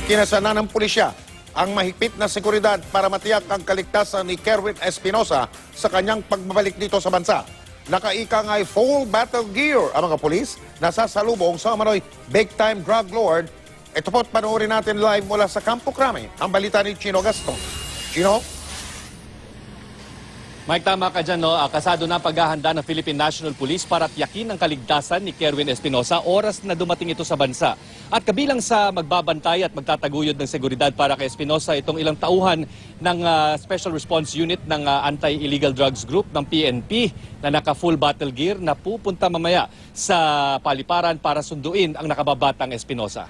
Ikinasana ng pulisya ang mahigpit na seguridad para matiyak ang kaligtasan ni Kerwin Espinosa sa kanyang pagbabalik dito sa bansa. Nakaika nga ay full battle gear ang mga pulis na sasalubong sa umano'y big-time drug lord. Ito po't panoorin natin live mula sa Campo Crame ang balita ni Chino Gaston. Chino? Mike, tama ka dyan, no? Kasado na paghahanda ng Philippine National Police para tiyakin ang kaligtasan ni Kerwin Espinosa oras na dumating ito sa bansa. At kabilang sa magbabantay at magtataguyod ng seguridad para kay Espinosa itong ilang tauhan ng Special Response Unit ng Anti-Illegal Drugs Group ng PNP na naka-full battle gear na pupunta mamaya sa paliparan para sunduin ang nakababatang Espinosa.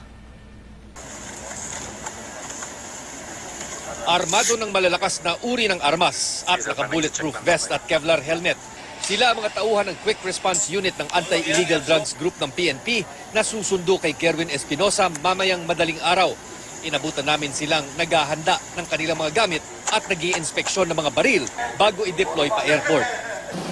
Armado ng malalakas na uri ng armas at naka-bulletproof vest at Kevlar helmet. Sila ang mga tauhan ng Quick Response Unit ng Anti-Illegal Drugs Group ng PNP na susundo kay Kerwin Espinosa mamayang madaling araw. Inabutan namin silang naghahanda ng kanilang mga gamit at nag-i-inspeksyon ng mga baril bago i-deploy pa airport.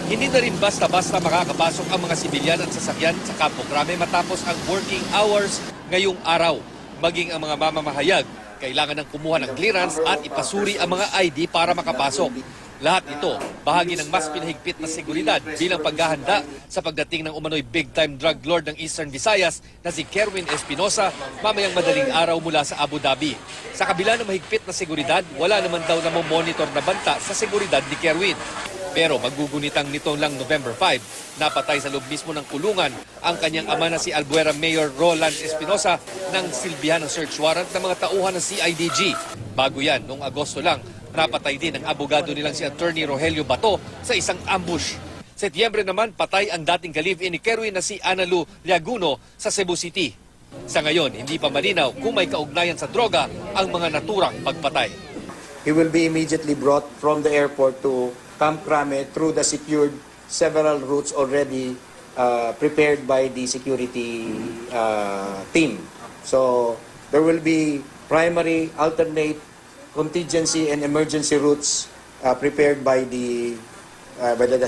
Hindi na rin basta-basta makakapasok ang mga sibilyan at sasakyan sa Campo Crame matapos ang working hours ngayong araw. Maging ang mga mamamahayag kailangan ng kumuha ng clearance at ipasuri ang mga ID para makapasok. Lahat ito, bahagi ng mas pinahigpit na seguridad bilang paghahanda sa pagdating ng umano'y big-time drug lord ng Eastern Visayas na si Kerwin Espinosa mamayang madaling araw mula sa Abu Dhabi. Sa kabila ng mahigpit na seguridad, wala naman daw na monitor na banta sa seguridad ni Kerwin. Pero magugunitang nitong lang November 5, napatay sa loob mismo ng kulungan ang kanyang ama na si Albuera Mayor Roland Espinosa nang silbihan ng search warrant ng mga tauhan ng CIDG. Bago yan, noong Agosto lang, napatay din ang abogado nilang si Attorney Rogelio Bato sa isang ambush. Setyembre naman, patay ang dating ka-live-in ni Kerwin na si Analu Liaguno sa Cebu City. Sa ngayon, hindi pa malinaw kung may kaugnayan sa droga ang mga naturang pagpatay. He will be immediately brought from the airport to Camp Crame through the secured several routes already prepared by the security team. So there will be primary, alternate, contingency and emergency routes prepared by the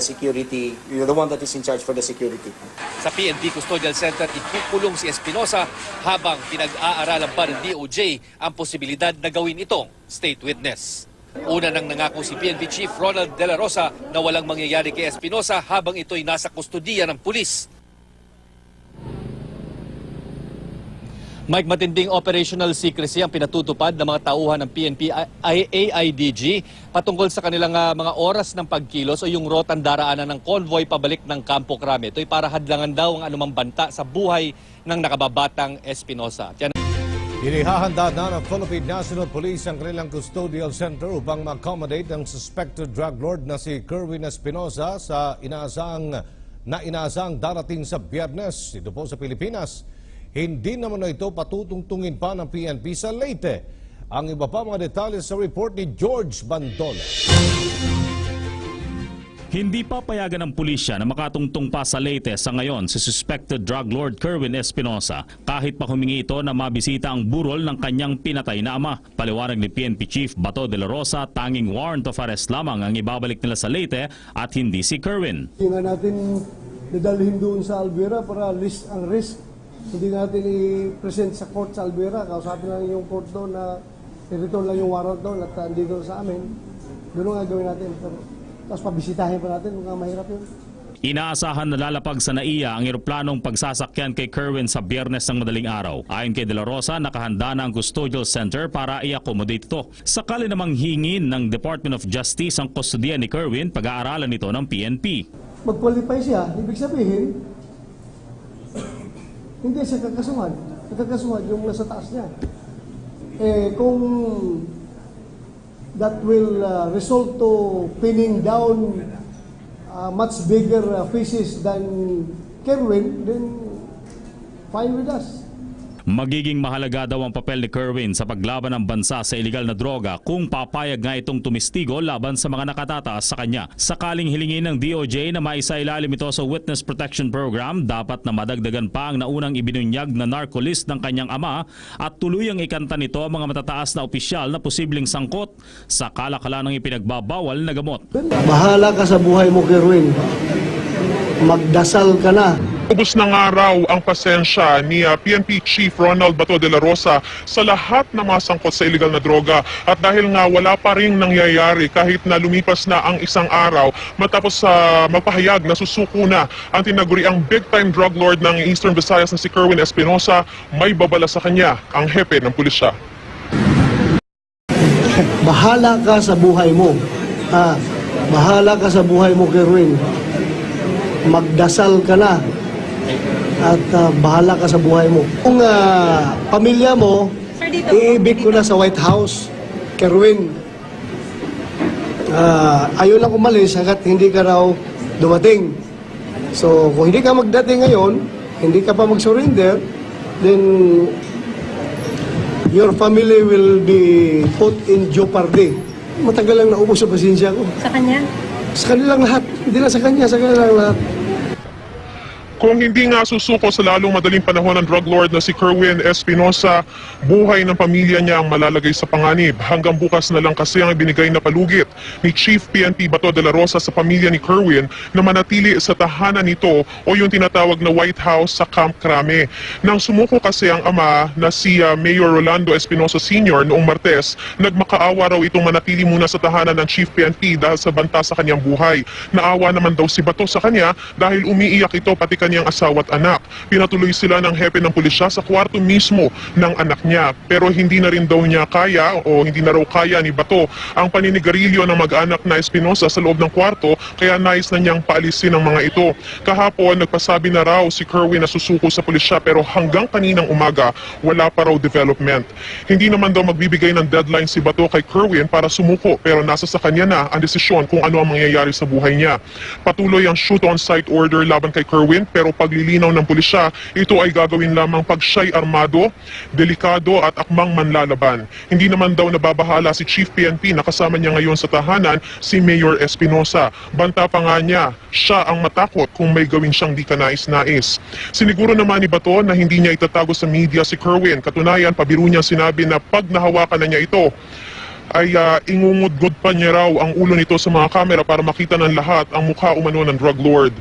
security, the one that is in charge for the security. Sa PNP Custodial Center, ikukulong si Espinosa habang pinag-aaralan pa ng DOJ ang posibilidad na gawin itong state witness. Una nang nangako si PNP Chief Ronald De La Rosa na walang mangyayari kay Espinosa habang ito'y nasa kustodiya ng pulis. Mike, matinding operational secrecy ang pinatutupad ng mga tauhan ng PNP AIDG patungkol sa kanilang mga oras ng pagkilos o yung rotang daraanan ng convoy pabalik ng Campo Crame. Ito'y para hadlangan daw ang anumang banta sa buhay ng nakababatang Espinosa. Inihahanda na ng Philippine National Police ang kanilang custodial center upang ma-accommodate ang suspected drug lord na si Kerwin Espinosa sa inaasang darating sa Biyernes dito po sa Pilipinas. Hindi naman na ito patutungtungin pa ng PNP sa Leyte. Ang iba pa mga detalye sa report ni George Bandola. Hindi pa payagan ng pulisya na makatungtong pa sa Leyte sa ngayon si suspected drug lord Kerwin Espinosa kahit pa humingi ito na mabisita ang burol ng kanyang pinatay na ama. Paliwanag ni PNP Chief Bato de la Rosa, tanging warrant of arrest lamang ang ibabalik nila sa Leyte at hindi si Kerwin. Hindi nga natin dadalhin doon sa Albuera para list ang risk. Hindi natin i-present sa court sa Albuera. Kausapin lang yung court doon na i-return lang yung warrant doon at hindi doon sa amin. Doon nga gawin natin. Tapos pabisitahin pa natin, kung mahirap yun. Inaasahan na lalapag sa NAIA ang eroplanong pagsasakyan kay Kerwin sa Biyernes ng madaling araw. Ayon kay De La Rosa, nakahanda na ang custodial center para i-accommodate ito. Sakali namang hingin ng Department of Justice ang kustodiya ni Kerwin, pag-aaralan ito ng PNP. Mag-qualify siya, ibig sabihin, hindi siya kakasuhan. Kakasuhan yung nasa taas niya. Kung that will result to pinning down much bigger fishes than Kerwin, then fine with us. Magiging mahalaga daw ang papel ni Kerwin sa paglaban ng bansa sa iligal na droga kung papayag nga itong tumistigo laban sa mga nakatataas sa kanya. Sakaling hilingin ng DOJ na maisailalim ito sa Witness Protection Program, dapat na madagdagan pa ang naunang ibinunyag na narcolist ng kanyang ama at tuluyang ikanta nito ang mga matataas na opisyal na posibleng sangkot sa kalakalan ng ipinagbabawal na gamot. Bahala ka sa buhay mo, Kerwin. Magdasal ka na. Ubus na nga raw ang pasensya ni PNP Chief Ronald Bato de la Rosa sa lahat na masangkot sa illegal na droga. At dahil nga wala pa rin nangyayari kahit na lumipas na ang isang araw matapos magpahayag na susuko na ang tinaguriang big-time drug lord ng Eastern Visayas na si Kerwin Espinosa, may babala sa kanya ang hepe ng pulisya. Bahala ka sa buhay mo. Bahala ka sa buhay mo, Kerwin. Magdasal ka na. At bahala ka sa buhay mo. Kung pamilya mo, iibig ko na sa White House, Kerwin. Ayaw lang umalis hanggat hindi ka raw dumating. So, kung hindi ka magdating ngayon, hindi ka pa mag-surrender, then your family will be put in jeopardy. Matagal lang naubos sa pasensya ko. Sa kanya? Sa kanilang lahat. Hindi lang sa kanya, sa kanilang lahat. Kung hindi nga susuko sa lalong madaling panahon ng drug lord na si Kerwin Espinosa, buhay ng pamilya niya ang malalagay sa panganib. Hanggang bukas na lang kasi ang binigay na palugit ni Chief PNP Bato de la Rosa sa pamilya ni Kerwin na manatili sa tahanan nito o yung tinatawag na White House sa Camp Crame. Nang sumuko kasi ang ama na si Mayor Rolando Espinosa Sr. noong Martes, nagmakaawa raw itong manatili muna sa tahanan ng Chief PNP dahil sa banta sa kanyang buhay. Naawa naman daw si Bato sa kanya dahil umiiyak ito pati kanyang asawa at anak. Pinatuloy sila ng hepe ng pulisya sa kwarto mismo ng anak niya. Pero hindi na rin daw niya kaya o hindi na raw kaya ni Bato ang paninigarilyo ng mag-anak na Espinosa sa loob ng kwarto, kaya nais na niyang paalisin ang mga ito. Kahapon, nagpasabi na raw si Kerwin na susuko sa pulisya pero hanggang kaninang umaga, wala pa raw development. Hindi naman daw magbibigay ng deadline si Bato kay Kerwin para sumuko pero nasa sa kanya na ang desisyon kung ano ang mangyayari sa buhay niya. Patuloy ang shoot-on-site order laban kay Kerwin pero paglilinaw ng pulisya, ito ay gagawin lamang pag siya'y armado, delikado at akmang manlalaban. Hindi naman daw nababahala si Chief PNP na kasama niya ngayon sa tahanan si Mayor Espinosa. Banta pa nga niya, siya ang matakot kung may gawin siyang di kanais-nais. Siniguro naman ni Bato na hindi niya itatago sa media si Kerwin. Katunayan, pabiro niya sinabi na pag nahawakan na niya ito, ay ingungudgod pa niya raw ang ulo nito sa mga kamera para makita ng lahat ang mukha umano ng drug lord.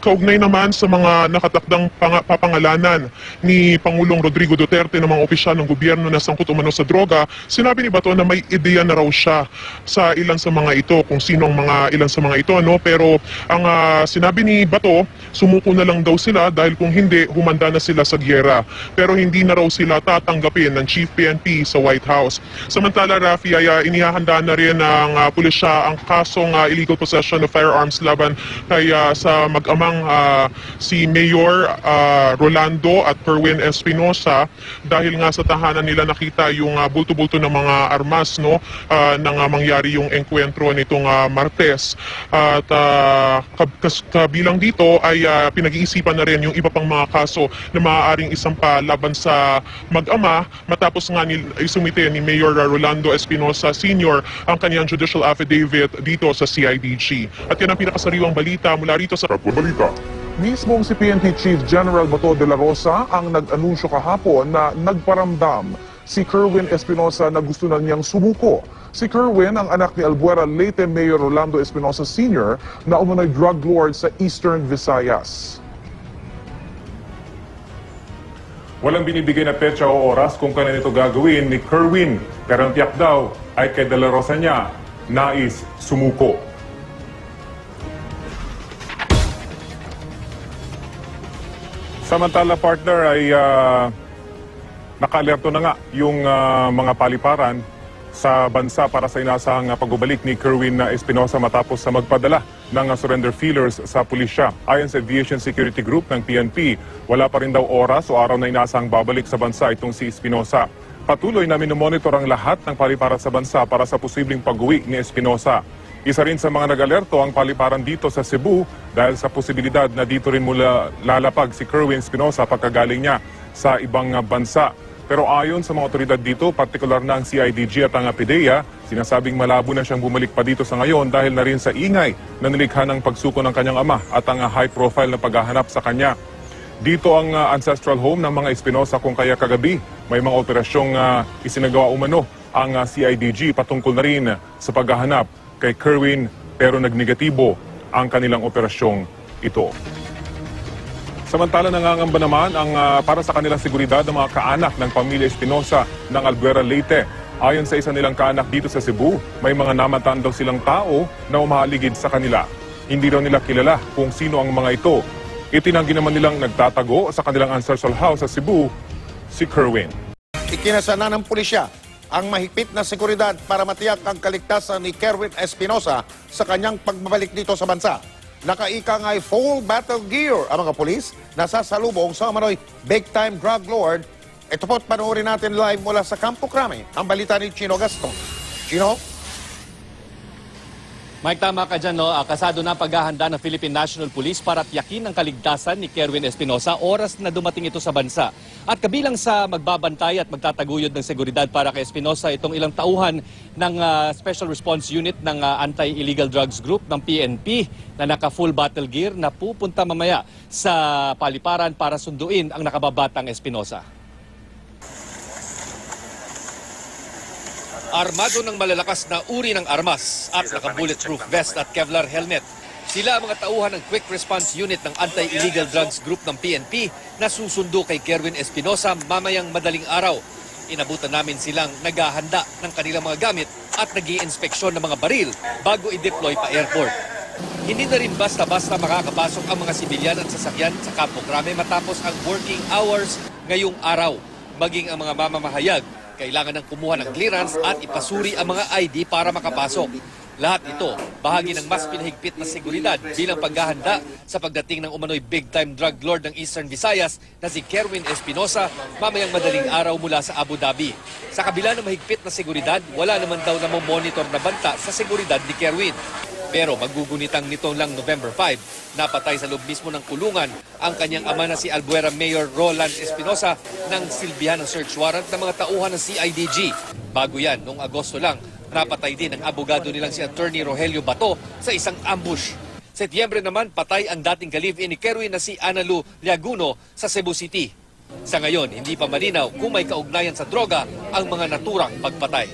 Kaugnay naman sa mga nakatakdang papangalanan ni Pangulong Rodrigo Duterte ng mga opisyal ng gobyerno na sangkot umano sa droga, sinabi ni Bato na may ideya na raw siya sa ilan sa mga ito, kung sino ang mga ilan sa mga ito. No? Pero ang sinabi ni Bato, sumuko na lang daw sila dahil kung hindi, humanda na sila sa gyera. Pero hindi na raw sila tatanggapin ng Chief PNP sa White House. Samantala, Rafi, ay inihahanda na rin ng pulisya ang kasong illegal possession of firearms laban kay sa mag-amang si Mayor Rolando at Kerwin Espinosa dahil nga sa tahanan nila nakita yung bulto-bulto ng mga armas, no, nang mangyari yung engkwentro nitong Martes. At kabilang dito ay pinag-iisipan na rin yung iba pang mga kaso na maaaring isampa laban sa mag-ama matapos nga isumite ni Mayor Rolando Espinosa Sr. ang kanyang judicial affidavit dito sa CIDG. At yan ang pinakasariwang balita mula rito sa Balita. Mismong si PNP Chief General Bato de la Rosa ang nag-anunsyo kahapon na nagparamdam si Kerwin Espinosa na gusto na niyang sumuko. Si Kerwin ang anak ni Albuera Leyte Mayor Rolando Espinosa Sr. na umunoy drug lord sa Eastern Visayas. Walang binibigay na petsa o oras kung kailan ito gagawin ni Kerwin, pero ang tiyak daw ay kay De La Rosa niya nais sumuko. Samantala, partner, ay naka-alerto na nga yung mga paliparan sa bansa para sa inasahang pagbabalik ni Kerwin Espinosa matapos sa magpadala ng surrender feelers sa pulisya. Ayon sa Aviation Security Group ng PNP, wala pa rin daw oras o araw na inasahang babalik sa bansa itong si Espinosa. Patuloy na minomonitor ang lahat ng paliparan sa bansa para sa posibleng pag-uwi ni Espinosa. Isa rin sa mga nag-alerto ang paliparan dito sa Cebu dahil sa posibilidad na dito rin mula lalapag si Kerwin Espinosa pagkagaling niya sa ibang bansa. Pero ayon sa mga otoridad dito, partikular na ang CIDG at ang PDEA, sinasabing malabo na siyang bumalik pa dito sa ngayon dahil na rin sa ingay na nilikha ng pagsuko ng kanyang ama at ang high-profile na paghahanap sa kanya. Dito ang ancestral home ng mga Espinosa kung kaya kagabi may mga operasyong isinagawa umano ang CIDG patungkol na rin sa paghahanap kay Kerwin pero nagnegatibo ang kanilang operasyong ito. Samantala nangangamba naman ang para sa kanilang seguridad ng mga kaanak ng pamilya Espinosa ng Albuera, Leyte. Ayon sa isa nilang kaanak dito sa Cebu, may mga namataan daw silang tao na umahaligid sa kanila. Hindi daw nila kilala kung sino ang mga ito. Itinanggi naman nilang nagtatago sa kanilang ancestral house sa Cebu, si Kerwin. Ikinasana ng pulisya ang mahigpit na seguridad para matiyak ang kaligtasan ni Kerwin Espinosa sa kanyang pagbabalik dito sa bansa. Nakaika nga ay full battle gear ang mga pulis na sasalubong sa umano'y big-time drug lord. Ito po't panoorin natin live mula sa Campo Crame ang balita ni Chino Gaston. Chino? Mike, tama ka dyan, no? Kasado na paghahanda ng Philippine National Police para tiyakin ang kaligtasan ni Kerwin Espinosa oras na dumating ito sa bansa. At kabilang sa magbabantay at magtataguyod ng seguridad para kay Espinosa itong ilang tauhan ng Special Response Unit ng Anti-Illegal Drugs Group ng PNP na naka-full battle gear na pupunta mamaya sa paliparan para sunduin ang nakababatang Espinosa. Armado ng malalakas na uri ng armas at naka-bulletproof vest at Kevlar helmet. Sila ang mga tauhan ng Quick Response Unit ng Anti-Illegal Drugs Group ng PNP na susundo kay Kerwin Espinosa mamayang madaling araw. Inabutan namin silang naghahanda ng kanilang mga gamit at nag-i-inspeksyon ng mga baril bago i-deploy pa airport. Hindi na rin basta-basta makakapasok ang mga sibilyan at sasakyan sa Campo Crame matapos ang working hours ngayong araw. Maging ang mga mamamahayag kailangan ng kumuha ng clearance at ipasuri ang mga ID para makapasok. Lahat ito, bahagi ng mas pinahigpit na seguridad bilang paghahanda sa pagdating ng umano'y big-time drug lord ng Eastern Visayas na si Kerwin Espinosa mamayang madaling araw mula sa Abu Dhabi. Sa kabila ng mahigpit na seguridad, wala naman daw namomonitor na banta sa seguridad ni Kerwin. Pero magugunitang nitong lang November 5, napatay sa loob mismo ng kulungan ang kanyang ama na si Albuera Mayor Roland Espinosa nang silbihan ng search warrant ng mga tauhan ng CIDG. Bago yan, noong Agosto lang, napatay din ang abogado nilang si Attorney Rogelio Bato sa isang ambush. Setyembre naman, patay ang dating ka-live-in ni Kerwin na si Analu Liaguno sa Cebu City. Sa ngayon, hindi pa malinaw kung may kaugnayan sa droga ang mga naturang pagpatay.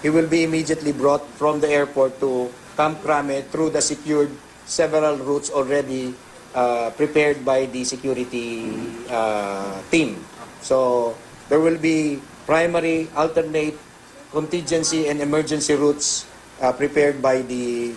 He will be immediately brought from the airport to Camp Crame through the secured several routes already prepared by the security team. So there will be primary, alternate, contingency and emergency routes prepared by the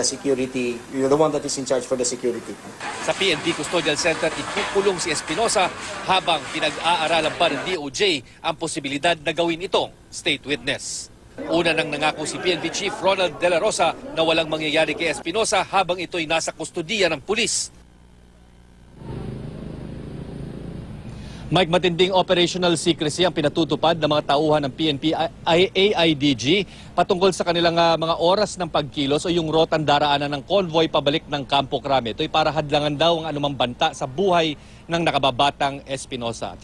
security, the one that is in charge for the security. Sa PNP Custodial Center, ikukulong si Espinosa habang pinag-aaralan pa ng DOJ ang posibilidad na gawin itong state witness. Una nang nangako si PNP Chief Ronald De La Rosa na walang mangyayari kay Espinosa habang ito'y nasa kustodiya ng pulis. Mike, matinding operational secrecy ang pinatutupad ng mga tauhan ng PNP AIDG patungkol sa kanilang mga oras ng pagkilos o yung rotang daraanan ng convoy pabalik ng Campo Crame. Ito'y para hadlangan daw ang anumang banta sa buhay ng nakababatang Espinosa.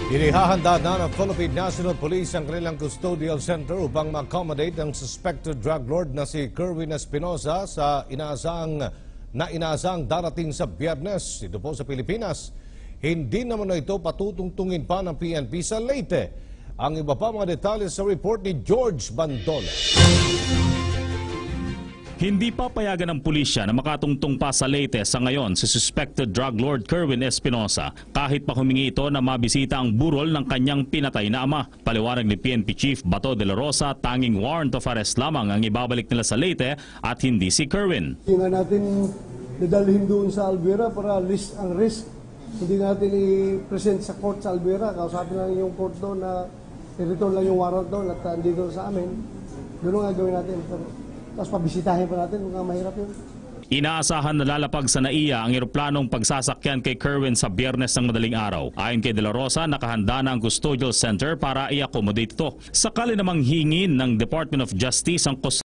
Inihahanda na ng Philippine National Police ang kanilang custodial center upang ma-accommodate ang suspected drug lord na si Kerwin Espinosa sa inaasang darating sa Biyernes dito po sa Pilipinas. Hindi naman na ito patutungtungin pa ng PNP sa Leyte. Ang iba pa mga detalye sa report ni George Bandola. Hindi pa payagan ng pulisya na makatungtong pa sa Leyte sa ngayon si suspected drug lord Kerwin Espinosa kahit pa humingi ito na mabisita ang burol ng kanyang pinatay na ama. Paliwanag ni PNP Chief Bato de la Rosa, tanging warrant of arrest lamang ang ibabalik nila sa Leyte at hindi si Kerwin. Hindi nga natin dadalhin doon sa Albuera para list ang risk. Hindi natin i-present sa court sa Albuera. Kausapin lang yung court doon na i-return lang yung warrant doon at hindi doon sa amin. Doon nga gawin natin. Tapos pabisitahin pa natin kung mahirap yun. Inaasahan na lalapag sa NAIA ang eroplanong pagsasakyan kay Kerwin sa Biyernes ng madaling araw. Ayon kay De La Rosa, nakahanda na ang custodial center para i-accommodate ito. Sakali namang hingin ng Department of Justice ang